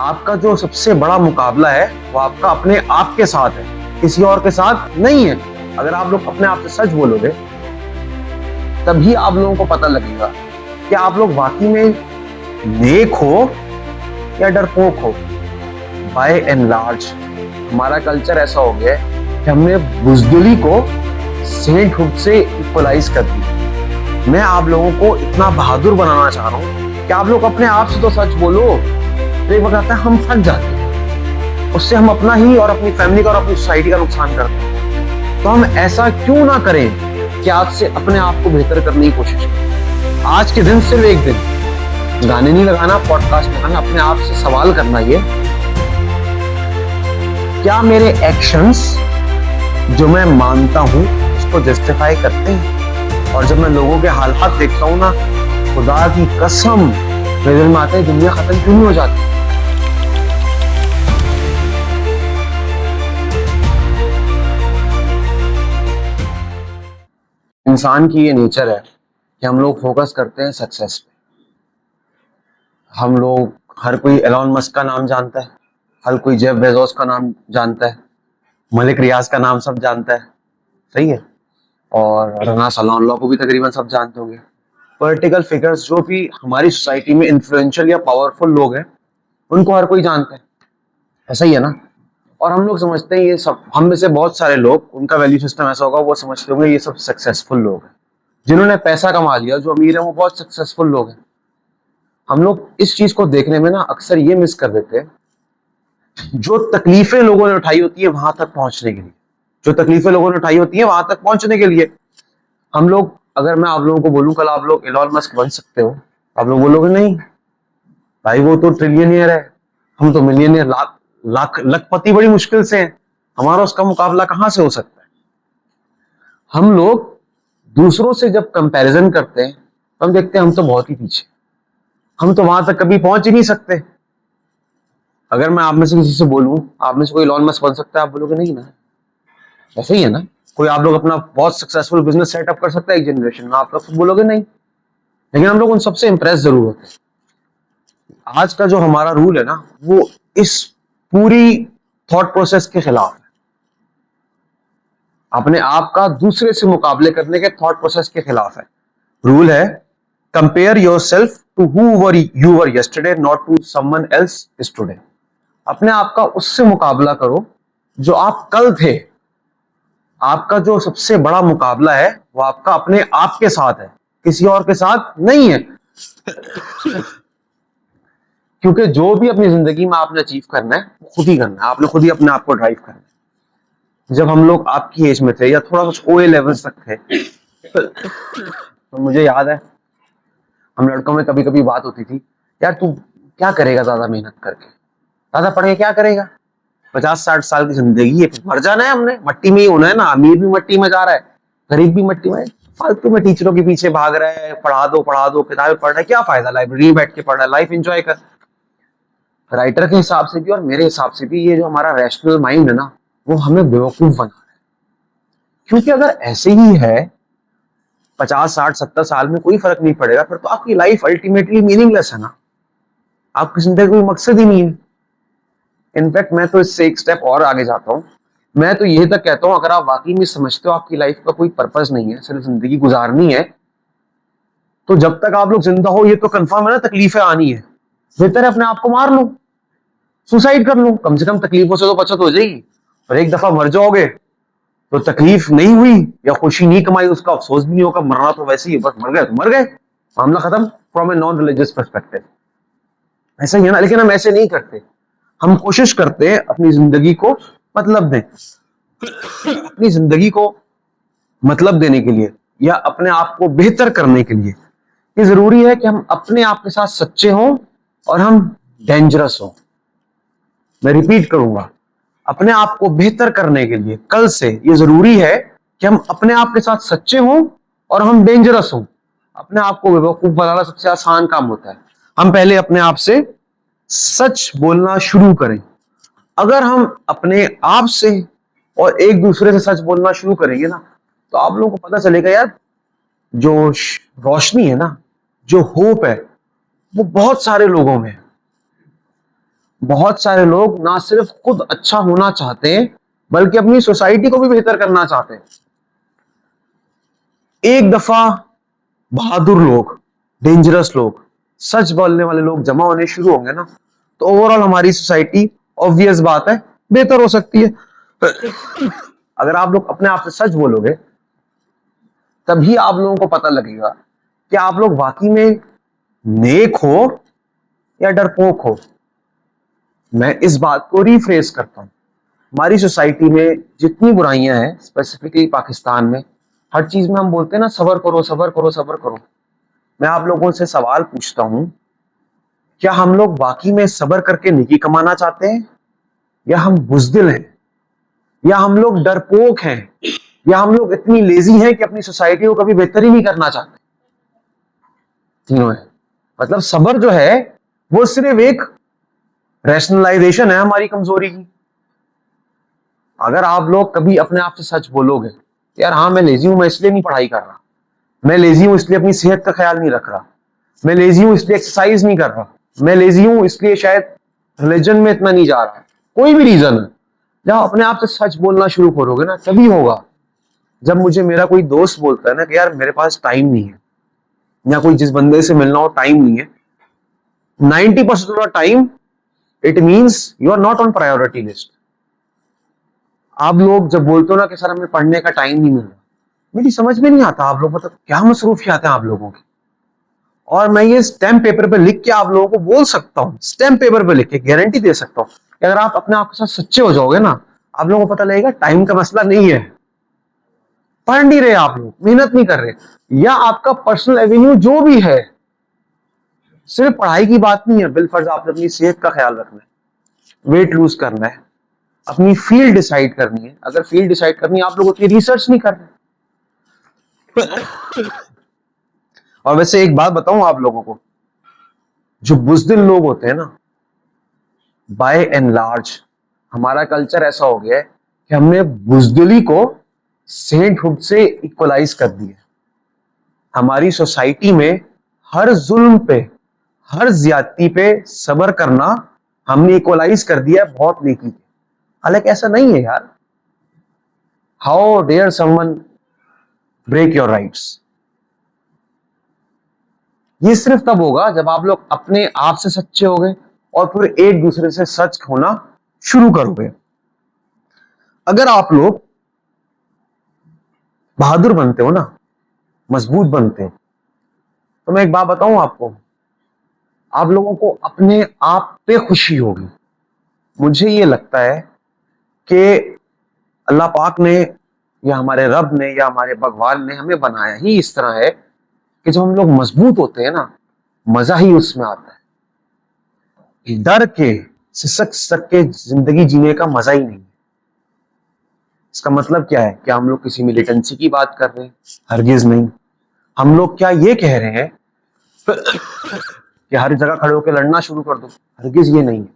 आपका जो सबसे बड़ा मुकाबला है वो आपका अपने आप के साथ है, किसी और के साथ नहीं है। अगर आप लोग अपने आप से सच बोलोगे तभी आप लोगों को पता लगेगा कि आप लोग वाकई में नेक हो या डरपोक हो। बाय एंड लार्ज हमारा कल्चर ऐसा हो गया है कि हमने बुजदिली को सेंटहुड से इक्वलाइज कर दी। मैं आप लोगों को इतना बहादुर बनाना चाह रहा हूं कि आप लोग अपने आप से तो सच बोलो। तो एक वक्त आता है हम थक जाते हैं, उससे हम अपना ही और अपनी फैमिली का और अपनी सोसाइटी का नुकसान करते हैं। तो हम ऐसा क्यों ना करें कि आज से अपने आप को बेहतर करने की कोशिश करें। आज के दिन सिर्फ एक दिन, गाने नहीं लगाना, पॉडकास्ट लगाना, अपने आप से सवाल करना ये क्या मेरे एक्शंस जो मैं मानता हूं उसको जस्टिफाई करते हैं। और जब मैं लोगों के हालात देखता हूं ना, खुदा की कसम मेरे दिल में आता है दुनिया खत्म क्यों नहीं हो जाती। इंसान की ये नेचर है कि हम लोग फोकस करते हैं सक्सेस पे। हम लोग, हर कोई एलोन मस्क का नाम जानता है, हर कोई जेफ बेजोस का नाम जानता है, मलिक रियाज का नाम सब जानता है, सही है, और रना सलाउल्लाह को भी तकरीबन सब जानते होंगे। पॉलिटिकल फिगर्स जो भी हमारी सोसाइटी में इन्फ्लुएंशियल या पावरफुल लोग हैं उनको हर कोई जानता है, ऐसा ही है ना। और हम लोग समझते हैं ये सब, हम में से बहुत सारे लोग, उनका वैल्यू सिस्टम ऐसा होगा, वो समझते होंगे ये सब सक्सेसफुल लोग हैं, जिन्होंने पैसा कमा लिया, जो अमीर है वो बहुत सक्सेसफुल लोग हैं। हम लोग इस चीज को देखने में ना अक्सर ये मिस कर देते हैं, जो तकलीफें लोगों ने उठाई होती है वहां तक पहुंचने के लिए, जो तकलीफें लोगों ने उठाई होती है वहां तक पहुंचने के लिए। हम लोग, अगर मैं आप लोगों को बोलूं कल आप लोग एलोन मस्क बन सकते हो, आप लोग बोलोगे नहीं भाई वो तो ट्रिलियनियर है, हम तो मिलियनियर, लाख लाख लखपति बड़ी मुश्किल से है, हमारा उसका मुकाबला कहां से हो सकता है। हम लोग दूसरों से जब कंपैरिजन करते हैं तो हम देखते हैं हम तो बहुत ही पीछे, हम तो वहां तक कभी पहुंच ही नहीं सकते। अगर मैं आप में से किसी से बोलूं आप में से कोई एलोन मस्क बन सकता है, आप बोलोगे नहीं ना, ऐसे ही है ना। कोई आप लोग अपना बहुत सक्सेसफुल बिजनेस सेटअप कर सकता है एक जनरेशन में, आप लोग बोलोगे नहीं। लेकिन हम लोग उन सबसे इंप्रेस जरूर होते हैं। आज का जो हमारा रूल है ना, वो इस पूरी थॉट प्रोसेस के खिलाफ है, अपने आप का दूसरे से मुकाबले करने के थॉट प्रोसेस के खिलाफ है। रूल है compare yourself to who you were yesterday, not to someone else is today. अपने आप का उससे मुकाबला करो जो आप कल थे। आपका जो सबसे बड़ा मुकाबला है वो आपका अपने आप के साथ है, किसी और के साथ नहीं है। क्योंकि जो भी अपनी जिंदगी में आपने अचीव करना है वो खुद ही करना है, आपने खुद ही अपने आप को ड्राइव करना है। जब हम लोग आपकी एज में थे या थोड़ा कुछ ओए लेवल्स तक थे तो मुझे याद है हम लड़कों में कभी कभी बात होती थी, यार तू क्या करेगा ज्यादा मेहनत करके, ज्यादा पढ़ के क्या करेगा, 50-60 साल की जिंदगी है, मर जाना है, हमने मट्टी में ही होना है ना। अमीर भी मट्टी में जा रहा है, गरीब भी मट्टी में, फालतू में टीचरों के पीछे भाग रहा है, पढ़ा दो किताबें पढ़ रहा है, क्या फायदा, लाइब्रेरी में बैठ के पढ़ रहा है, लाइफ एंजॉय कर। राइटर के हिसाब से भी और मेरे हिसाब से भी ये जो हमारा रैशनल माइंड है ना, वो हमें बेवकूफ बना रहा है। क्योंकि अगर ऐसे ही है 50-60-70 साल में कोई फर्क नहीं पड़ेगा, फिर तो आपकी लाइफ अल्टीमेटली मीनिंगलेस है ना, आपकी जिंदगी कोई मकसद ही नहीं है। इनफैक्ट मैं तो इससे एक स्टेप और आगे जाता हूं, मैं तो यही तक कहता हूं अगर आप वाकई में समझते हो आपकी लाइफ का कोई पर्पस नहीं है, सिर्फ जिंदगी गुजारनी है, तो जब तक आप लोग जिंदा हो ये तो कंफर्म है ना तकलीफें आनी है, बेहतर है अपने आप को मार लो, सुसाइड कर लो, कम से कम तकलीफों से तो बचत हो जाएगी। और एक दफा मर जाओगे तो तकलीफ नहीं हुई या खुशी नहीं कमाई उसका अफसोस भी नहीं होगा, मरना तो वैसे ही, बस मर गए तो मर गए, मामला खत्म। From a non religious perspective ऐसा ही है ना। लेकिन हम ऐसे नहीं करते, हम कोशिश करते हैं अपनी जिंदगी को मतलब दें, अपनी जिंदगी को मतलब देने के लिए या अपने आप को बेहतर करने के लिए ये जरूरी है कि हम अपने आप के साथ सच्चे हों और हम डेंजरस हों। मैं रिपीट करूंगा, अपने आप को बेहतर करने के लिए कल से ये जरूरी है कि हम अपने आप के साथ सच्चे हों और हम डेंजरस हों। अपने आप को बेवकूफ बनाना सबसे आसान काम होता है। हम पहले अपने आप से सच बोलना शुरू करें। अगर हम अपने आप से और एक दूसरे से सच बोलना शुरू करेंगे ना, तो आप लोगों को पता चलेगा यार जो रोशनी है ना, जो होप है, वो बहुत सारे लोगों में है। बहुत सारे लोग ना सिर्फ खुद अच्छा होना चाहते हैं बल्कि अपनी सोसाइटी को भी बेहतर करना चाहते हैं। एक दफा बहादुर लोग, डेंजरस लोग, सच बोलने वाले लोग जमा होने शुरू होंगे ना, तो ओवरऑल हमारी सोसाइटी, ऑब्वियस बात है, बेहतर हो सकती है। अगर आप लोग अपने आप से सच बोलोगे तभी आप लोगों को पता लगेगा कि आप लोग वाकई में नेक हो या डरपोक हो। मैं इस बात को रिफ्रेस करता हूं। हमारी सोसाइटी में जितनी बुराइयां हैं, स्पेसिफिकली पाकिस्तान में, हर चीज में हम बोलते हैं ना, सबर करो सबर करो सबर करो। मैं आप लोगों से सवाल पूछता हूं, क्या हम लोग वाकई में सबर करके नेकी कमाना चाहते हैं, या हम बुजदिल हैं, या हम लोग डरपोक हैं, या हम लोग इतनी लेजी हैं कि अपनी सोसाइटी को कभी बेहतर ही नहीं करना चाहते? तीनों है। मतलब सबर जो है वो सिर्फ एक रैशनलाइजेशन है हमारी कमजोरी की। अगर आप लोग कभी अपने आप से सच बोलोगे, यार हाँ मैं लेजी हूं, मैं इसलिए नहीं पढ़ाई कर रहा, मैं लेजी हूं इसलिए अपनी सेहत का ख्याल नहीं रख रहा, मैं लेजी हूं इसलिए एक्सरसाइज नहीं कर रहा, मैं लेजी हूं इसलिए शायद रिलीजन में इतना नहीं जा रहा है, कोई भी रीजन है, जब अपने आप से सच बोलना शुरू करोगे ना, तभी होगा। जब मुझे मेरा कोई दोस्त बोलता है ना कि यार मेरे पास टाइम नहीं है, या कोई जिस बंदे से मिलना हो टाइम नहीं है, 90% of the time it means you are not on priority list. आप लोग जब बोलते हो ना कि सर हमें पढ़ने का टाइम नहीं मिल रहा, मेरी समझ में नहीं आता आप लोग मतलब क्या मसरूफियात हैं आप लोगों की। और मैं ये स्टैम्प पेपर पे लिख के आप लोगों को बोल सकता हूँ, स्टैम्प पेपर पे लिख के गारंटी दे सकता हूँ कि अगर आप अपने आप के साथ सच्चे हो जाओगे ना, आप लोगों को पता लगेगा टाइम का मसला नहीं है। पढ़ नहीं रहे आप लोग, मेहनत नहीं कर रहे, या आपका पर्सनल एवेन्यू जो भी है, सिर्फ पढ़ाई की बात नहीं है, बिलफर्ज आपने अपनी सेहत का ख्याल रखना है, वेट लूज करना है, अपनी फील्ड डिसाइड करनी है। अगर फील्ड डिसाइड करनी है, आप लोग उतनी रिसर्च नहीं कर रहे। और वैसे एक बात बताऊं आप लोगों को, जो बुज़दिल लोग होते हैं ना, बाय एंड लार्ज हमारा कल्चर ऐसा हो गया है कि हमने बुज़दिली को सेंटहुड से इक्वलाइज कर दिया। हमारी सोसाइटी में हर जुल्म पे, हर ज्यादती पे सबर करना हमने इक्वलाइज कर दिया है बहुत नेकी पे। हालांकि ऐसा नहीं है यार। How dare someone break your rights. ये सिर्फ तब होगा जब आप लोग अपने आप से सच्चे होगे और फिर एक दूसरे से सच होना शुरू करोगे। अगर आप लोग बहादुर बनते हो ना, मजबूत बनते हो, तो मैं एक बात बताऊं आपको, आप लोगों को अपने आप पे खुशी होगी। मुझे ये लगता है कि अल्लाह पाक ने या हमारे रब ने या हमारे भगवान ने हमें बनाया ही इस तरह है कि जब हम लोग मजबूत होते हैं ना, मजा ही उसमें आता है। डर के सिसक सिसक के जिंदगी जीने का मजा ही नहीं। इसका मतलब क्या है? क्या हम लोग किसी मिलिटेंसी की बात कर रहे हैं? हरगिज नहीं। हम लोग क्या ये कह रहे हैं कि हर जगह खड़े होकर लड़ना शुरू कर दो? हरगिज ये नहीं है।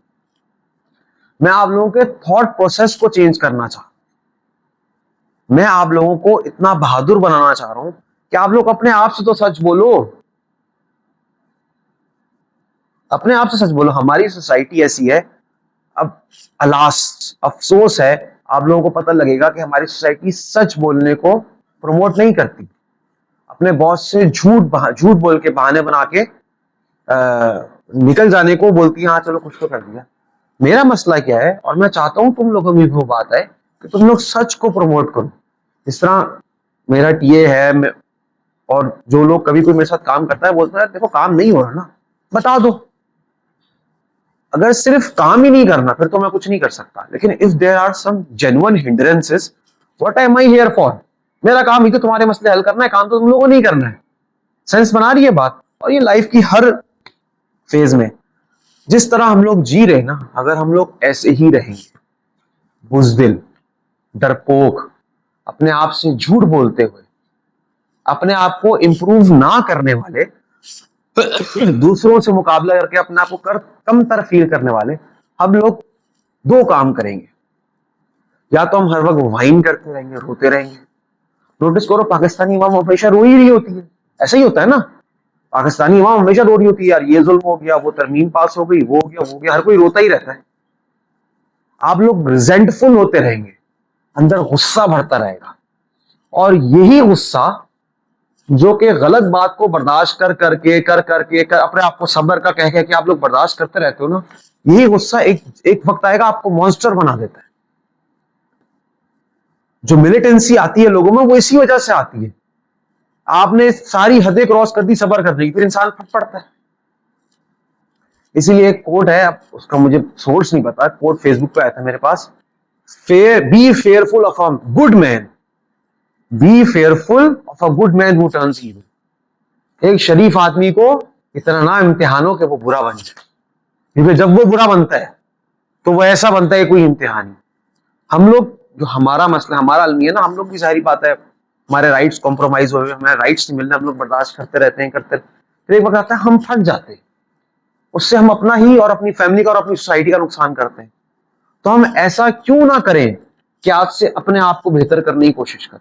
मैं आप लोगों के थॉट प्रोसेस को चेंज करना चाह रहा हूं। मैं आप लोगों को इतना बहादुर बनाना चाह रहा हूं कि आप लोग अपने आप से तो सच बोलो, अपने आप से सच बोलो। हमारी सोसाइटी ऐसी है, अब अलास अफसोस है, आप लोगों को पता लगेगा कि हमारी सोसाइटी सच बोलने को प्रमोट नहीं करती। अपने बॉस से झूठ बोल के, बहाने बना के निकल जाने को बोलती है, हाँ चलो कुछ तो कर दिया। मेरा मसला क्या है, और मैं चाहता हूं तुम लोगों में वो बात है कि तुम लोग सच को प्रमोट करो। इस तरह मेरा टीए है, और जो लोग कभी कोई मेरे साथ काम करता है बोलता है देखो काम नहीं हो रहा ना, बता दो। अगर सिर्फ काम ही नहीं करना फिर तो मैं कुछ नहीं कर सकता, लेकिन if there are some genuine hindrances, what am I here for? मेरा काम ही तो तुम्हारे मसले हल करना है, काम तो तुम लोगों को नहीं करना है। सेंस बना रही है बात? और ये लाइफ की हर फेज में जिस तरह हम लोग जी रहे हैं ना, अगर हम लोग ऐसे ही रहेंगे, बुज़दिल, डरपोक, अपने आप से झूठ बोलते हुए, अपने आप को इंप्रूव ना करने वाले, दूसरों से मुकाबला करके अपने आप को कमतर फील करने वाले, हम लोग दो काम करेंगे। या तो हम हर वक्त वाइन करते रहेंगे, रोते रहेंगे। नोटिस करो पाकिस्तानी अवाम हमेशा रो ही रही होती है, ऐसा ही होता है ना। पाकिस्तानी अवाम हमेशा रो रही होती है यार, ये जुल्म हो गया, वो तरमीम पास हो गई, वो हो गया, वो हो गया, हर कोई रोता ही रहता है। आप लोग रिजेंटफुल होते रहेंगे, अंदर गुस्सा भरता रहेगा, और यही गुस्सा जो कि गलत बात को बर्दाश्त कर अपने आप को सब्र का कह के आप लोग बर्दाश्त करते रहते हो ना, यही गुस्सा एक वक्त आएगा आपको मॉन्स्टर बना देता है। जो मिलिटेंसी आती है लोगों में वो इसी वजह से आती है, आपने सारी हदें क्रॉस कर दी सब्र करने की, फिर इंसान फट पड़ता है। इसीलिए एक कोट है, उसका मुझे सोर्स नहीं पता, कोट फेसबुक पे आया था मेरे पास, be fearful of a good man, be fearful of a good man who turns evil. एक शरीफ आदमी को इतना ना इम्तिहान हो कि वो बुरा बन जाए, क्योंकि जब वो बुरा बनता है तो वो ऐसा बनता है कोई इम्तिहान ही। हम लोग, जो हमारा मसला, हमारा अलमी है ना, हम लोग भी सारी बात है, हमारे राइट्स कॉम्प्रोमाइज हुए, हमारे राइट्स नहीं मिलने, हम लोग बर्दाश्त करते रहते हैं, फिर एक वक्त आता है हम थक जाते हैं, उससे हम अपना ही और अपनी फैमिली का और अपनी सोसाइटी का नुकसान करते हैं। तो हम ऐसा क्यों ना करें कि आज से अपने आप को बेहतर करने की कोशिश करें,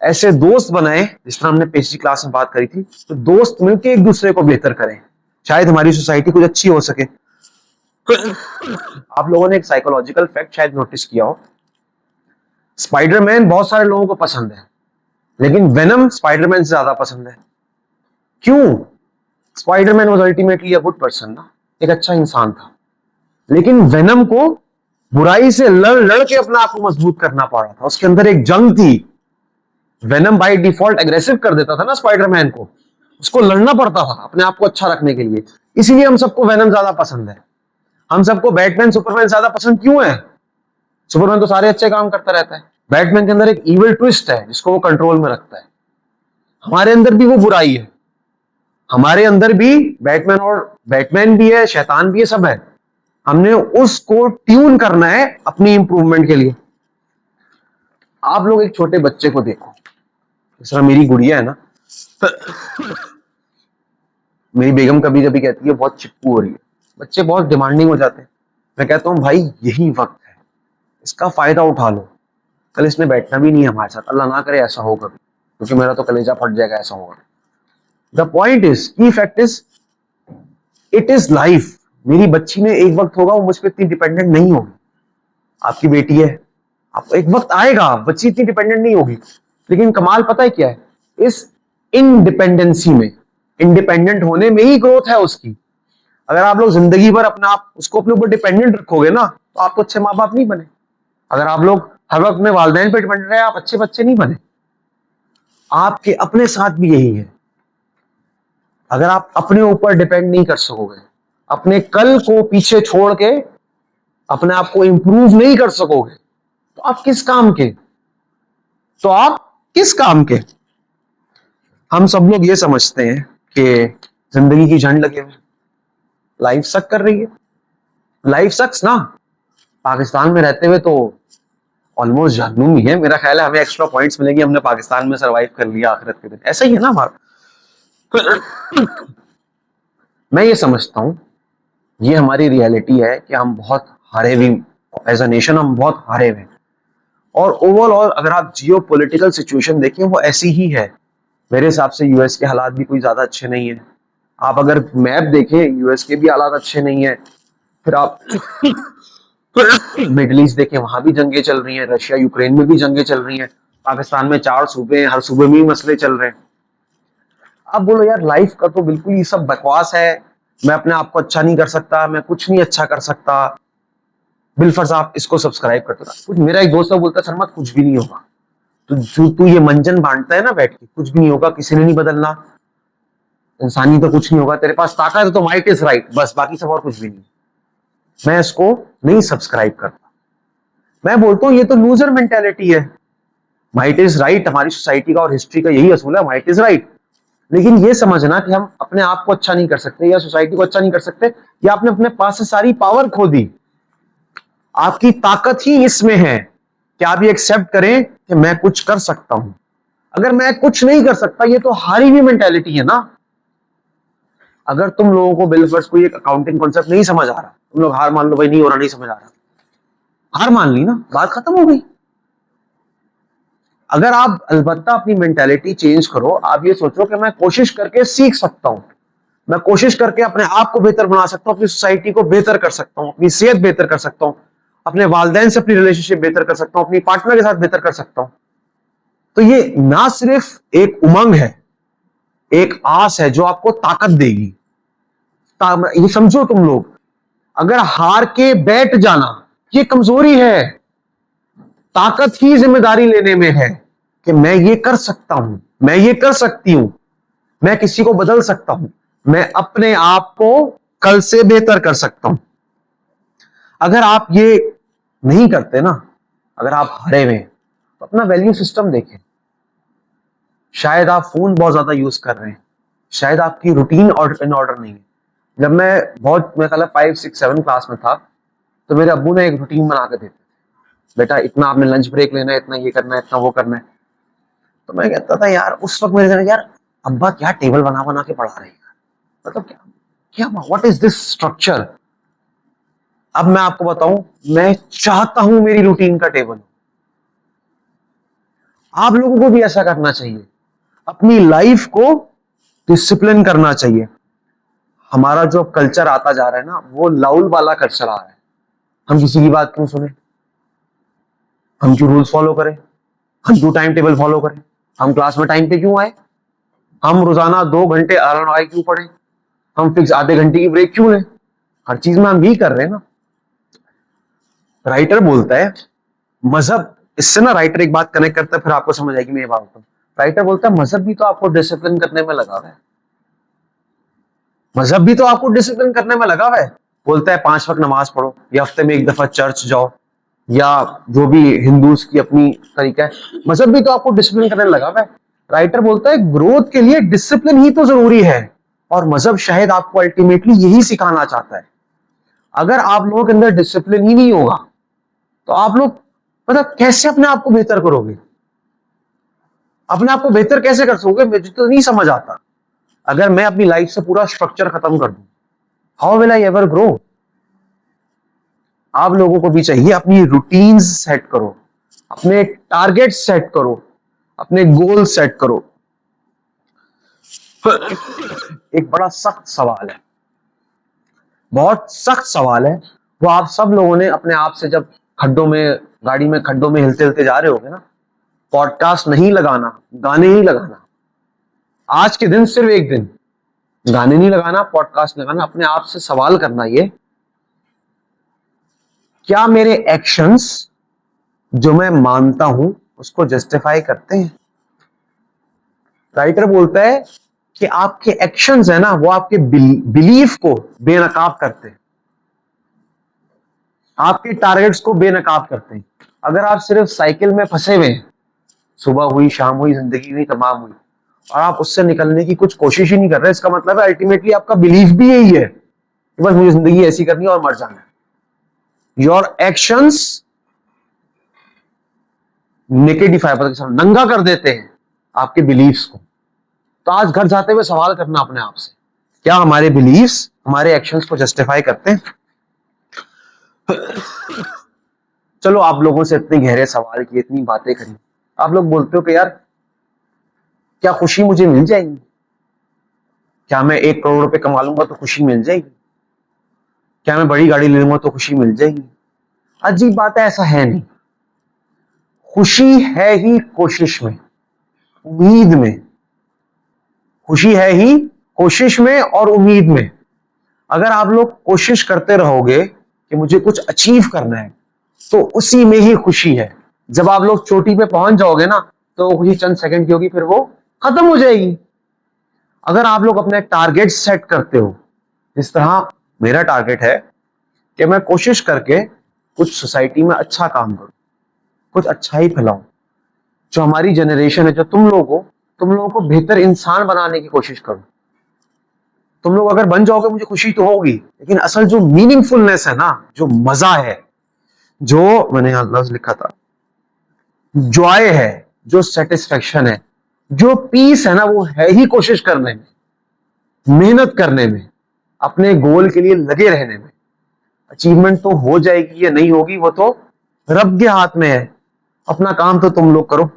ऐसे दोस्त बनाएं, जिस तरह हमने पिछली क्लास में बात करी थी, तो दोस्त मिलकर एक दूसरे को बेहतर करें, शायद हमारी सोसाइटी कुछ अच्छी हो सके। आप लोगों ने एक साइकोलॉजिकल फैक्ट शायद नोटिस किया हो, स्पाइडरमैन बहुत सारे लोगों को पसंद है, लेकिन वेनम स्पाइडरमैन से ज्यादा पसंद है। क्यों? Spiderman was ultimately a good person ना, एक अच्छा इंसान था, लेकिन वेनम को बुराई से लड़ लड़ के अपना आप को मजबूत करना पड़ा था, उसके अंदर एक जंग थी। वेनम बाय डिफॉल्ट एग्रेसिव कर देता था ना स्पाइडरमैन को, उसको लड़ना पड़ता था अपने आप को अच्छा रखने के लिए। इसीलिए हम सबको वेनम ज्यादा पसंद है। हम सबको बैटमैन सुपरमैन ज्यादा पसंद क्यों है? सुपरमैन तो सारे अच्छे काम करता रहता है, बैटमैन के अंदर एक इविल ट्विस्ट है जिसको वो कंट्रोल में रखता है। हमारे अंदर भी वो बुराई है, हमारे अंदर भी बैटमैन भी है, शैतान भी है, सब है। हमने उसको ट्यून करना है अपनी इंप्रूवमेंट के लिए। आप लोग एक छोटे बच्चे को देखो, जिस तरह मेरी गुड़िया है ना, मेरी बेगम कभी कभी कहती है बहुत चिप्पू हो रही है, बच्चे बहुत डिमांडिंग हो जाते हैं। मैं कहता हूं भाई यही वक्त है, इसका फायदा उठा लो, कल इसने बैठना भी नहीं है हमारे साथ, अल्लाह ना करे ऐसा हो कभी, क्योंकि मेरा तो कलेजा फट जाएगा ऐसा होगा। द पॉइंट इज, की fact is, it is life. मेरी बच्ची ने एक वक्त होगा वो मुझ पर इतनी डिपेंडेंट नहीं होगी। आपकी बेटी है, आपको एक वक्त आएगा बच्ची इतनी डिपेंडेंट नहीं होगी, लेकिन कमाल पता है क्या है? इस इंडिपेंडेंसी में, इंडिपेंडेंट होने में ही ग्रोथ है उसकी। अगर आप लोग जिंदगी भर अपना आप उसको अपने ऊपर डिपेंडेंट रखोगे ना, तो आप तो अच्छे माँ बाप नहीं बने। अगर आप लोग हर वक्त अपने वालिदैन पे डिपेंडेंट रहे, आप अच्छे बच्चे नहीं बने। आपके अपने साथ भी यही है, अगर आप अपने ऊपर डिपेंड नहीं कर सकोगे, अपने कल को पीछे छोड़ के अपने आप को इंप्रूव नहीं कर सकोगे, तो आप किस काम के? तो आप किस काम के? हम सब लोग ये समझते हैं कि जिंदगी की झंड लगे हुए, लाइफ सक कर रही है, लाइफ सक्स ना। पाकिस्तान में रहते हुए तो ऑलमोस्ट जहन्नुम ही है। मेरा ख्याल है हमें एक्स्ट्रा पॉइंट्स मिलेंगे, हमने पाकिस्तान में सरवाइव कर लिया आखिरत के दिन, ऐसा ही है ना हमारा। मैं ये समझता हूं ये हमारी रियलिटी है कि हम बहुत हारे हुए, एज अ नेशन हम बहुत हारे हुए, और ओवरऑल अगर आप जियो पॉलिटिकल सिचुएशन देखें वो ऐसी ही है। मेरे हिसाब से यूएस के हालात भी कोई ज्यादा अच्छे नहीं है। आप अगर मैप देखें यूएस के भी हालात अच्छे नहीं है। फिर आप मिडिल ईस्ट देखें, वहां भी जंगें चल रही हैं, रशिया यूक्रेन में भी जंगें चल रही हैं, पाकिस्तान में 4 सूबे हैं, हर सूबे में ही मसले चल रहे हैं। आप बोलो यार लाइफ का तो बिल्कुल ये सब बकवास है, मैं अपने आप को अच्छा नहीं कर सकता, मैं कुछ नहीं अच्छा कर सकता। बिलफर्ज आप इसको सब्सक्राइब करते हो। कुछ मेरा एक दोस्त बोलता है सरमत कुछ भी नहीं होगा, तू ये मंजन बांटता है ना बैठ के, कुछ भी नहीं होगा, किसी ने नहीं बदलना, इंसानी तो कुछ नहीं होगा, तेरे पास ताकत है तो माइट इज राइट, बस बाकी सब और कुछ भी नहीं। मैं इसको नहीं सब्सक्राइब करता। मैं बोलता हूं ये तो लूजर मेंटेलिटी है। माइट इज राइट हमारी सोसाइटी का और हिस्ट्री का यही असूल है, माइट इज राइट। लेकिन ये समझना कि हम अपने आप को अच्छा नहीं कर सकते या सोसाइटी को अच्छा नहीं कर सकते, या आपने अपने पास से सारी पावर खो दी। आपकी ताकत ही इसमें है कि आप ये एक्सेप्ट करें कि मैं कुछ कर सकता हूं। अगर मैं कुछ नहीं कर सकता, ये तो हारी हुई मेंटेलिटी है ना। अगर तुम लोगों को बिलफर्स को ये अकाउंटिंग कॉन्सेप्ट नहीं समझ आ रहा, तुम लोग हार मान लो, भाई नहीं हो रहा, नहीं समझ आ रहा, हार मान ली ना, बात खत्म हो गई। अगर आप अलबत्ता अपनी मेंटेलिटी चेंज करो, आप ये सोचो कि मैं कोशिश करके सीख सकता हूं, मैं कोशिश करके अपने आप को बेहतर बना सकता हूं, अपनी सोसाइटी को बेहतर कर सकता हूं, अपनी सेहत बेहतर कर सकता हूं, अपने वालिदैन से अपनी रिलेशनशिप बेहतर कर सकता हूं, अपनी पार्टनर के साथ बेहतर कर सकता हूं। तो ये ना सिर्फ एक उमंग है, एक आस है जो आपको ताकत देगी। ये समझो तुम लोग, अगर हार के बैठ जाना ये कमजोरी है, ताकत ही जिम्मेदारी लेने में है कि मैं ये कर सकता हूं, मैं ये कर सकती हूं, मैं किसी को बदल सकता हूं, मैं अपने आप को कल से बेहतर कर सकता हूं। अगर आप ये नहीं करते ना, अगर आप हारे हुए तो अपना वैल्यू सिस्टम देखें। शायद आप फोन बहुत ज्यादा यूज कर रहे हैं, शायद आपकी रूटीन इन ऑर्डर नहीं है। जब मैं कल 5, 6, 7 क्लास में था तो मेरे अब्बू ने एक रूटीन बना के देते थे, बेटा इतना आपने लंच ब्रेक लेना है, इतना ये करना है, इतना वो करना है। तो मैं कहता था यार, उस वक्त मेरे यार अब्बा क्या टेबल बना बना के पढ़ा रहे हैं, मतलब क्या क्या व्हाट इज दिस स्ट्रक्चर। अब मैं आपको बताऊं, मैं चाहता हूं मेरी रूटीन का टेबल। आप लोगों को भी ऐसा करना चाहिए, अपनी लाइफ को डिसिप्लिन करना चाहिए। हमारा जो कल्चर आता जा रहा है ना, वो लाउल वाला कल्चर आ रहा है। हम किसी की बात क्यों सुने, हम क्यों रूल्स फॉलो करें, हम क्यों टाइम टेबल फॉलो करें, हम क्लास में टाइम पे क्यों आए, हम रोजाना 2 घंटे अलार्म लगा क्यों पढ़े, हम फिक्स आधे घंटे की ब्रेक क्यों लें। हर चीज में हम यही कर रहे हैं ना। राइटर बोलता है मजहब, इससे ना राइटर एक बात कनेक्ट करता है, फिर आपको समझ आएगी मैं ये बात बताऊं। राइटर बोलता है मजहब भी तो आपको डिसिप्लिन करने में लगा हुआ है, मजहब भी तो आपको डिसिप्लिन करने में लगा हुआ है। बोलता है 5 वक्त नमाज पढ़ो, या हफ्ते में 1 दफा चर्च जाओ, या जो भी हिंदूज की अपनी तरीका है, मजहब भी तो आपको डिसिप्लिन करने लगा हुआ है। राइटर बोलता है ग्रोथ के लिए डिसिप्लिन ही तो जरूरी है, और मजहब शायद आपको अल्टीमेटली यही सिखाना चाहता है। अगर आप लोगों के अंदर डिसिप्लिन ही नहीं होगा तो आप लोग मतलब कैसे अपने आप को बेहतर करोगे, अपने आप को बेहतर कैसे कर सकोगे, मुझे तो नहीं समझ आता। अगर मैं अपनी लाइफ से पूरा स्ट्रक्चर खत्म कर दूं, how will I ever grow. आप लोगों को भी चाहिए अपनी रूटीन्स सेट करो, अपने टारगेट सेट करो, अपने गोल सेट करो। एक बड़ा सख्त सवाल है, बहुत सख्त सवाल है, वो आप सब लोगों ने अपने आप से जब खड्डों में, गाड़ी में खड्डों में हिलते हिलते जा रहे होगे ना, पॉडकास्ट नहीं लगाना, गाने नहीं लगाना। आज के दिन सिर्फ एक दिन गाने नहीं लगाना, पॉडकास्ट लगाना, अपने आप से सवाल करना, ये क्या मेरे एक्शंस जो मैं मानता हूं उसको जस्टिफाई करते हैं। राइटर बोलता है कि आपके एक्शंस है ना, वो आपके बिलीफ को बेनकाब करते हैं, आपके टारगेट्स को बेनकाब करते हैं। अगर आप सिर्फ साइकिल में फंसे हुए हैं, सुबह हुई शाम हुई जिंदगी हुई तमाम हुई, और आप उससे निकलने की कुछ कोशिश ही नहीं कर रहे, इसका मतलब है अल्टीमेटली आपका बिलीफ भी यही है कि बस मुझे जिंदगी ऐसी करनी है और मर जाना है। योर एक्शंस नेगेटिफाई, नंगा कर देते हैं आपके बिलीफ्स को। तो आज घर जाते हुए सवाल करना अपने आप से, क्या हमारे बिलीफ्स हमारे एक्शंस को जस्टिफाई करते हैं। चलो, आप लोगों से इतने गहरे सवाल किए, इतनी बातें करी, आप लोग बोलते हो कि यार क्या खुशी मुझे मिल जाएगी, क्या मैं 1 करोड़ रुपए कमा लूंगा तो खुशी मिल जाएगी, क्या मैं बड़ी गाड़ी ले लूंगा तो खुशी मिल जाएगी। अजीब बात है, ऐसा है नहीं। खुशी है ही कोशिश में, उम्मीद में। खुशी है ही कोशिश में और उम्मीद में। अगर आप लोग कोशिश करते रहोगे कि मुझे कुछ अचीव करना है, तो उसी में ही खुशी है। जब आप लोग चोटी पे पहुंच जाओगे ना, तो खुशी चंद सेकंड की होगी, फिर वो खत्म हो जाएगी। अगर आप लोग अपने टारगेट सेट करते हो, जिस तरह मेरा टारगेट है कि मैं कोशिश करके कुछ सोसाइटी में अच्छा काम करूं, कुछ अच्छा ही फैलाऊं, जो हमारी जनरेशन है, जो तुम लोगों को बेहतर इंसान बनाने की कोशिश करूं। तुम लोग अगर बन जाओगे मुझे खुशी तो होगी, लेकिन असल जो मीनिंगफुलनेस है ना, जो मजा है, जो मैंने यहां लफ्ज लिखा था, जॉय है, जो सेटिस्फेक्शन है, जो पीस है ना, वो है ही कोशिश करने में, मेहनत करने में, अपने गोल के लिए लगे रहने में। अचीवमेंट तो हो जाएगी या नहीं होगी वो तो रब के हाथ में है, अपना काम तो तुम लोग करो।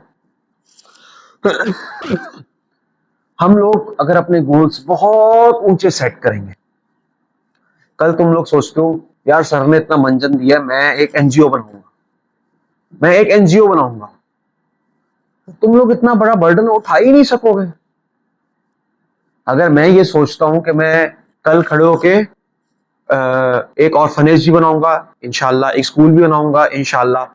हम लोग अगर अपने गोल्स बहुत ऊंचे सेट करेंगे, कल तुम लोग सोचते हो यार सर ने इतना मंजन दिया, मैं एक एनजीओ बनाऊंगा, मैं एक एनजीओ बनाऊंगा, तो तुम लोग इतना बड़ा बर्डन उठा ही नहीं सकोगे। अगर मैं ये सोचता हूं कि मैं कल खड़े होके एक ऑर्फनेज भी बनाऊंगा इंशाल्लाह, एक स्कूल भी बनाऊंगा इंशाल्लाह,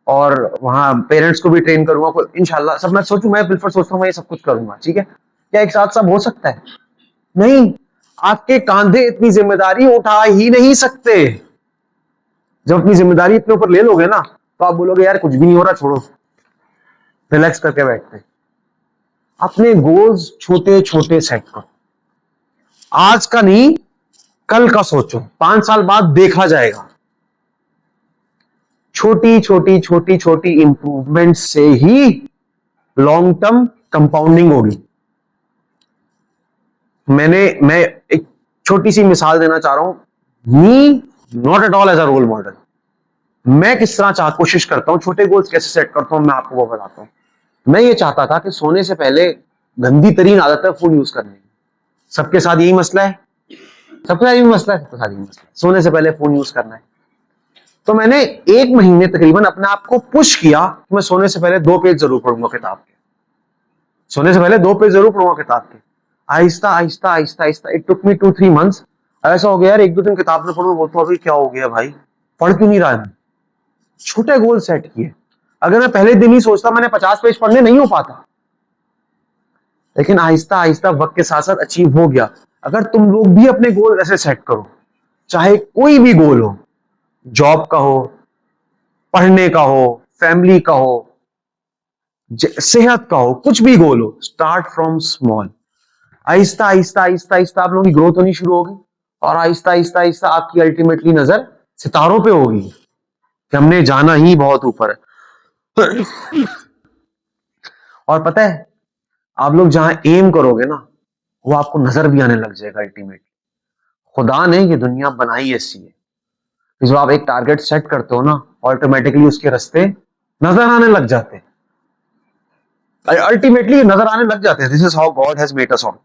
और वहां पेरेंट्स को भी ट्रेन करूंगा इंशाल्लाह, सब मैं सोचूं, मैं बिल्कुल सोचता हूं मैं ये सब कुछ करूंगा, ठीक है, क्या एक साथ सब हो सकता है? नहीं, आपके कांधे इतनी जिम्मेदारी उठा ही नहीं सकते। जब अपनी जिम्मेदारी इतने ऊपर ले लोगे ना, तो आप बोलोगे यार कुछ भी नहीं हो रहा, छोड़ो, रिलैक्स करके बैठते। अपने गोल्स छोटे छोटे सेट करो, आज का नहीं कल का सोचो, 5 साल बाद देखा जाएगा। छोटी छोटी छोटी छोटी इंप्रूवमेंट से ही लॉन्ग टर्म कंपाउंडिंग होगी। मैं एक छोटी सी मिसाल देना चाह रहा हूं। Me not at all as a role model. मैं किस तरह कोशिश करता हूं, छोटे गोल्स कैसे सेट करता हूं, मैं आपको वो बताता हूं। मैं ये चाहता था कि सोने से पहले गंदी तरीन आदत है फोन यूज करने की। सबके साथ यही मसला है, सबके साथ यही मसला है, सबके साथ यही मसला है, सोने से पहले फोन यूज करना है। तो मैंने 1 महीने तकरीबन अपने आप को पुश किया कि मैं सोने से पहले 2 पेज जरूर पढ़ूंगा किताब के, सोने से पहले 2 पेज जरूर पढ़ूंगा किताब के। Aahista Aahista Aahista Aahista it took me 2-3 months. ऐसा हो गया यार 1-2 दिन किताब में पढ़ूं, बोलता अभी क्या हो गया भाई, पढ़ क्यों नहीं रहा है? छोटे गोल सेट किए। अगर मैं पहले दिन ही सोचता मैंने 50 पेज पढ़ने, नहीं हो पाता, लेकिन आहिस्ता आहिस्ता वक्त के साथ साथ अचीव हो गया। अगर तुम लोग भी अपने गोल ऐसे सेट करो, चाहे कोई भी गोल हो, जॉब का हो, पढ़ने का हो, फैमिली का हो, सेहत का हो, कुछ भी गोल हो, start from small. Aahista Aahista Aahista Aahista आप लोगों की ग्रोथ होनी शुरू होगी, और आहिस्ता आहिस्ता आहिस्ता आपकी अल्टीमेटली नजर सितारों पे होगी कि हमने जाना ही बहुत ऊपर है। और पता है, आप लोग जहां एम करोगे ना, वो आपको नजर भी आने लग जाएगा अल्टीमेटली। खुदा ने ये दुनिया बनाई ऐसी है कि जब आप एक टारगेट सेट करते हो ना, ऑटोमेटिकली उसके रास्ते नजर आने लग जाते हैं, अल्टीमेटली नजर आने लग जाते हैं। This is how God has made us all.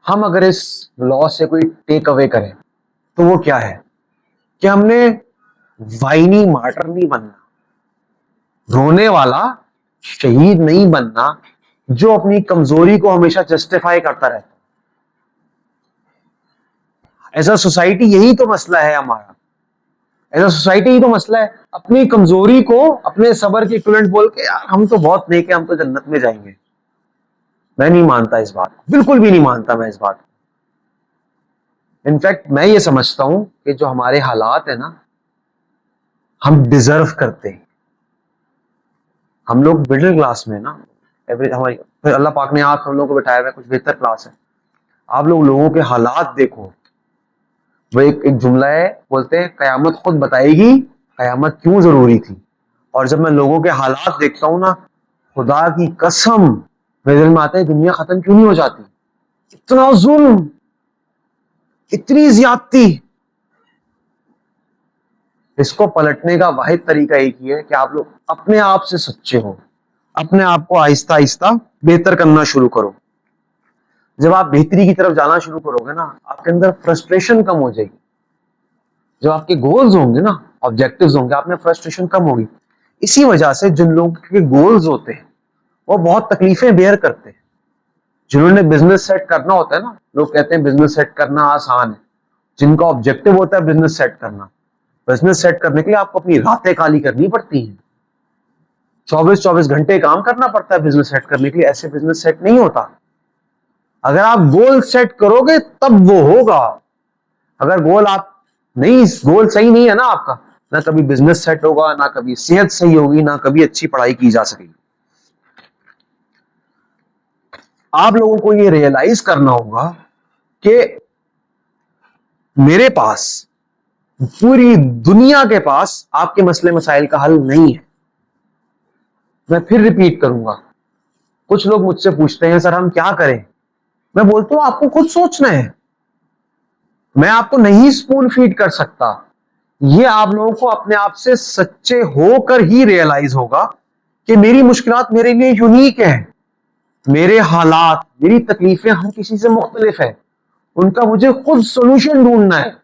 हम अगर इस लॉ से कोई टेक अवे करें तो वो क्या है कि हमने वाइनी मार्टर नहीं बनना, रोने वाला शहीद नहीं बनना, जो अपनी कमजोरी को हमेशा जस्टिफाई करता रहता। एज अ सोसाइटी यही तो मसला है हमारा, एज अ सोसाइटी ही तो मसला है, अपनी कमजोरी को अपने सबर के इक्विवेलेंट बोल के यार हम तो बहुत नेक है, हम तो जन्नत में जाएंगे। मैं नहीं मानता इस बात, बिल्कुल भी नहीं मानता मैं इस बात। इनफैक्ट मैं ये समझता हूं कि जो हमारे हालात है ना, हम डिजर्व करते हैं। हम लोग मिडिल क्लास में ना, एवरेज हमारी, फिर अल्लाह पाक ने आप हम लोगों को बिठाया हुआ है, कुछ बेहतर क्लास है। आप लोगों के हालात देखो, वो एक जुमला है, बोलते हैं कयामत खुद बताएगी कयामत क्यों जरूरी थी। और जब मैं लोगों के हालात देखता हूं ना, खुदा की कसम मेरे दिल में आता है दुनिया खत्म क्यों नहीं हो जाती। इतना जुल्म, इतनी ज्यादती। इसको पलटने का वाहिद तरीका एक ही है कि आप लोग अपने आप से सच्चे हो, अपने आप को आहिस्ता आहिस्ता बेहतर करना शुरू करो। जब आप बेहतरी की तरफ जाना शुरू करोगे ना, आपके अंदर फ्रस्ट्रेशन कम हो जाएगी। जब आपके गोल्स होंगे ना, ऑब्जेक्टिव्स होंगे, आप में फ्रस्ट्रेशन कम होगी। इसी वजह से जिन लोगों के गोल्स होते हैं वो बहुत तकलीफें बेयर करते हैं। जिन्होंने बिजनेस सेट करना होता है ना, लोग कहते हैं बिजनेस सेट करना आसान है। जिनका ऑब्जेक्टिव होता है बिजनेस सेट करना, बिजनेस सेट करने के लिए आपको अपनी रातें काली करनी पड़ती हैं, 24-24 घंटे काम करना पड़ता है बिजनेस सेट करने के लिए। ऐसे बिजनेस सेट नहीं होता। अगर आप गोल सेट करोगे तब वो होगा। अगर गोल सही नहीं है ना आपका, ना कभी बिजनेस सेट होगा, ना कभी सेहत सही होगी, ना कभी अच्छी पढ़ाई की जा सकेगी। आप लोगों को ये रियलाइज करना होगा कि मेरे पास, पूरी दुनिया के पास आपके मसले मसाइल का हल नहीं है। मैं फिर रिपीट करूंगा, कुछ लोग मुझसे पूछते हैं सर हम क्या करें। मैं बोलता हूं आपको खुद सोचना है, मैं आपको नहीं स्पून फीड कर सकता। ये आप लोगों को अपने आप से सच्चे होकर ही रियलाइज होगा कि मेरी मुश्किलात मेरे लिए यूनिक है, मेरे हालात, मेरी तकलीफें हर किसी से मुख्तलिफ है, उनका मुझे खुद सोल्यूशन ढूंढना है।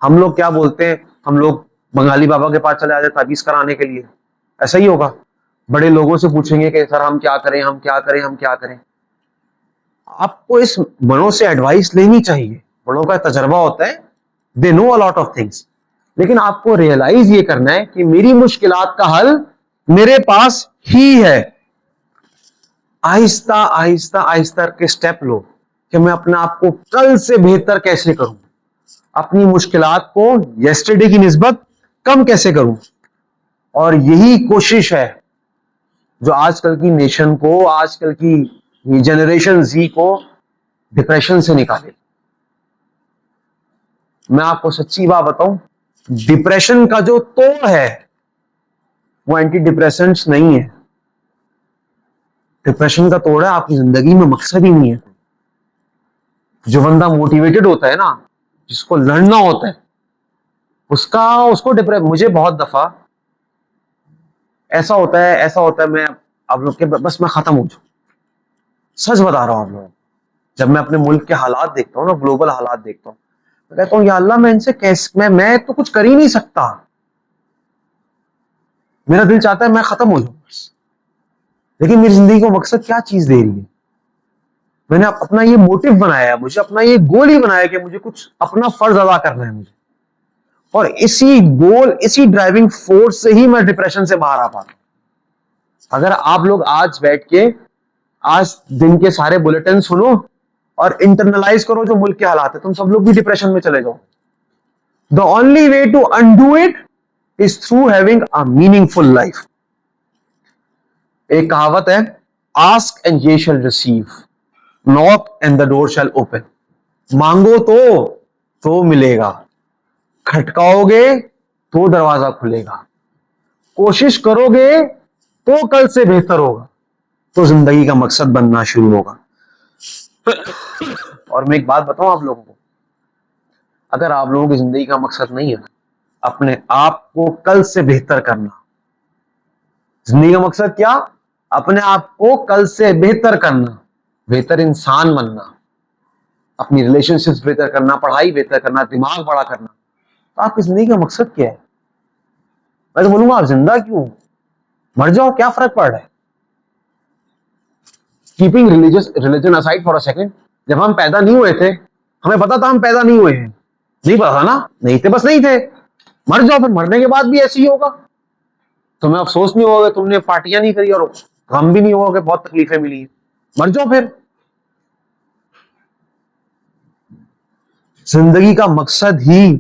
हम लोग क्या बोलते हैं, हम लोग बंगाली बाबा के पास चले आते ताबीज कराने के लिए, ऐसा ही होगा। बड़े लोगों से पूछेंगे कि सर हम क्या करें, हम क्या करें, हम क्या करें। आपको इस बड़ों से एडवाइस लेनी चाहिए, बड़ों का तजर्बा होता है, they know a lot of things, लेकिन आपको रियलाइज ये करना है कि मेरी मुश्किलात का हल मेरे पास ही है। आहिस्ता आहिस्ता आहिस्ता के स्टेप लो कि मैं अपने आप को कल से बेहतर कैसे करूं, अपनी मुश्किलात को यस्टरडे की निस्बत कम कैसे करूं। और यही कोशिश है जो आजकल की नेशन को, आजकल की जनरेशन जी को डिप्रेशन से निकाले। मैं आपको सच्ची बात बताऊं, डिप्रेशन का जो तोड़ है वो एंटी डिप्रेसेंट्स नहीं है। डिप्रेशन का तोड़ है आपकी जिंदगी में मकसद ही नहीं है। जो बंदा मोटिवेटेड होता है ना, जिसको लड़ना होता है, उसको डिप्रेस। मुझे बहुत दफा ऐसा होता है मैं आप लोग के बस मैं खत्म हो जाऊं। सच बता रहा हूं आप लोगों, जब मैं अपने मुल्क के हालात देखता हूं ना, ग्लोबल हालात देखता हूं, मैं कहता हूं या अल्लाह मैं इनसे कैसे, मैं तो कुछ कर ही नहीं सकता। मेरा दिल चाहता है मैं खत्म हो जाऊं बस, लेकिन मेरी जिंदगी को मकसद क्या चीज दे रही है। मैंने अपना ये मोटिव बनाया, मुझे अपना ये गोल ही बनाया कि मुझे कुछ अपना फर्ज अदा करना है मुझे, और इसी गोल, इसी ड्राइविंग फोर्स से ही मैं डिप्रेशन से बाहर आ पाता हूं। अगर आप लोग आज बैठ के आज दिन के सारे बुलेटिन सुनो और इंटरनलाइज करो जो मुल्क के हालात है, तुम सब लोग भी डिप्रेशन में चले जाओ। The only way to undo it is through having a meaningful life. एक कहावत है, ask and ye shall receive, knock and the door shall open. मांगो तो मिलेगा, खटकाओगे तो दरवाजा खुलेगा, कोशिश करोगे तो कल से बेहतर होगा, तो जिंदगी का मकसद बनना शुरू होगा। और मैं एक बात बताऊं आप लोगों को, अगर आप लोगों की जिंदगी का मकसद नहीं है अपने आप को कल से बेहतर करना, जिंदगी का मकसद क्या, अपने आप को कल से बेहतर करना, बेहतर इंसान बनना, अपनी रिलेशनशिप्स बेहतर करना, पढ़ाई बेहतर करना, दिमाग बड़ा करना, तो आपकी जिंदगी का मकसद क्या है। मैं तो बोलूंगा आप जिंदा क्यों, मर जाओ, क्या फर्क पड़ रहा है। Keeping religion aside for a second, जब हम पैदा नहीं हुए थे हमें पता था हम पैदा नहीं हुए हैं, नहीं पता था ना, नहीं थे, बस नहीं थे। मर जाओ, फिर मरने के बाद भी ऐसे ही होगा। तुम्हें अफसोस नहीं होगा तुमने पार्टियां नहीं करी, और गम भी नहीं होगा बहुत तकलीफें मिली, मर जाओ फिर। जिंदगी का मकसद ही,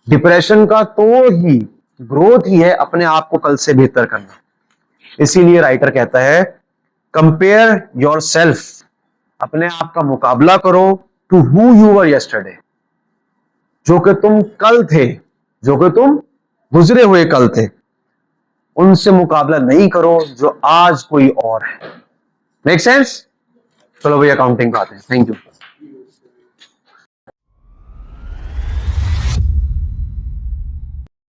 डिप्रेशन का तोड़ ही, ग्रोथ ही है अपने आप को कल से बेहतर करना। इसीलिए राइटर कहता है, कंपेयर योर सेल्फ, अपने आप का मुकाबला करो, to who you were yesterday, जो कि तुम कल थे, जो कि तुम गुजरे हुए कल थे, उनसे मुकाबला नहीं करो जो आज कोई और है। Make sense. चलो भैया काउंटिंग पे आते हैं। Thank you.